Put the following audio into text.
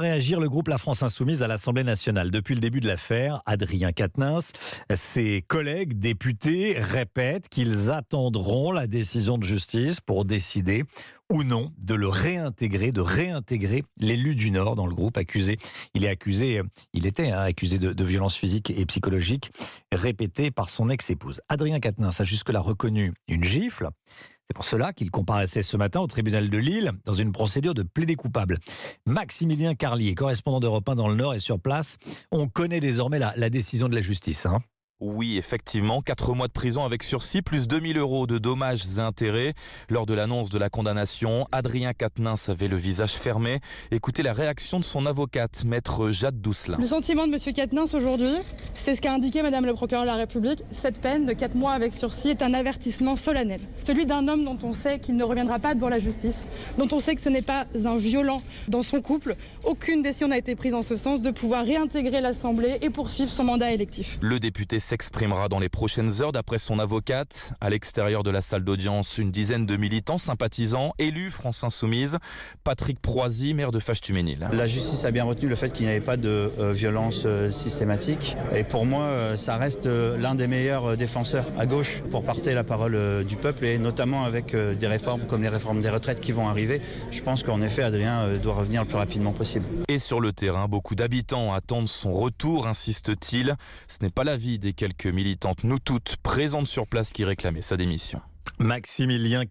Réagir le groupe La France Insoumise à l'Assemblée nationale. Depuis le début de l'affaire, Adrien Quatennens, ses collègues députés répètent qu'ils attendront la décision de justice pour décider ou non de réintégrer l'élu du Nord dans le groupe accusé. Il était accusé de violences physiques et psychologiques répétées par son ex-épouse. Adrien Quatennens a jusque-là reconnu une gifle. C'est pour cela qu'il comparaissait ce matin au tribunal de Lille dans une procédure de plaidé coupable. Maximilien Carlier, correspondant d'Europe 1 dans le Nord et sur place, on connaît désormais la décision de la justice. Oui, effectivement, 4 mois de prison avec sursis, plus 2000 € de dommages et intérêts. Lors de l'annonce de la condamnation, Adrien Quatennens avait le visage fermé. Écoutez la réaction de son avocate, maître Jade Doucelin. Le sentiment de M. Quatennens aujourd'hui, c'est ce qu'a indiqué Madame le procureur de la République. Cette peine de 4 mois avec sursis est un avertissement solennel. Celui d'un homme dont on sait qu'il ne reviendra pas devant la justice, dont on sait que ce n'est pas un violent dans son couple. Aucune décision n'a été prise en ce sens de pouvoir réintégrer l'Assemblée et poursuivre son mandat électif. Le député s'exprimera dans les prochaines heures d'après son avocate. À l'extérieur de la salle d'audience, une dizaine de militants sympathisants, élus France Insoumise. Patrick Proisy, maire de Fâche-Tuménil. La justice a bien retenu le fait qu'il n'y avait pas de violence systématique. Et pour moi, ça reste l'un des meilleurs défenseurs à gauche pour porter la parole du peuple et notamment avec des réformes comme les réformes des retraites qui vont arriver. Je pense qu'en effet, Adrien doit revenir le plus rapidement possible. Et sur le terrain, beaucoup d'habitants attendent son retour, insiste-t-il. Ce n'est pas l'avis des quelques militantes, nous toutes, présentes sur place qui réclamaient sa démission. Maximilien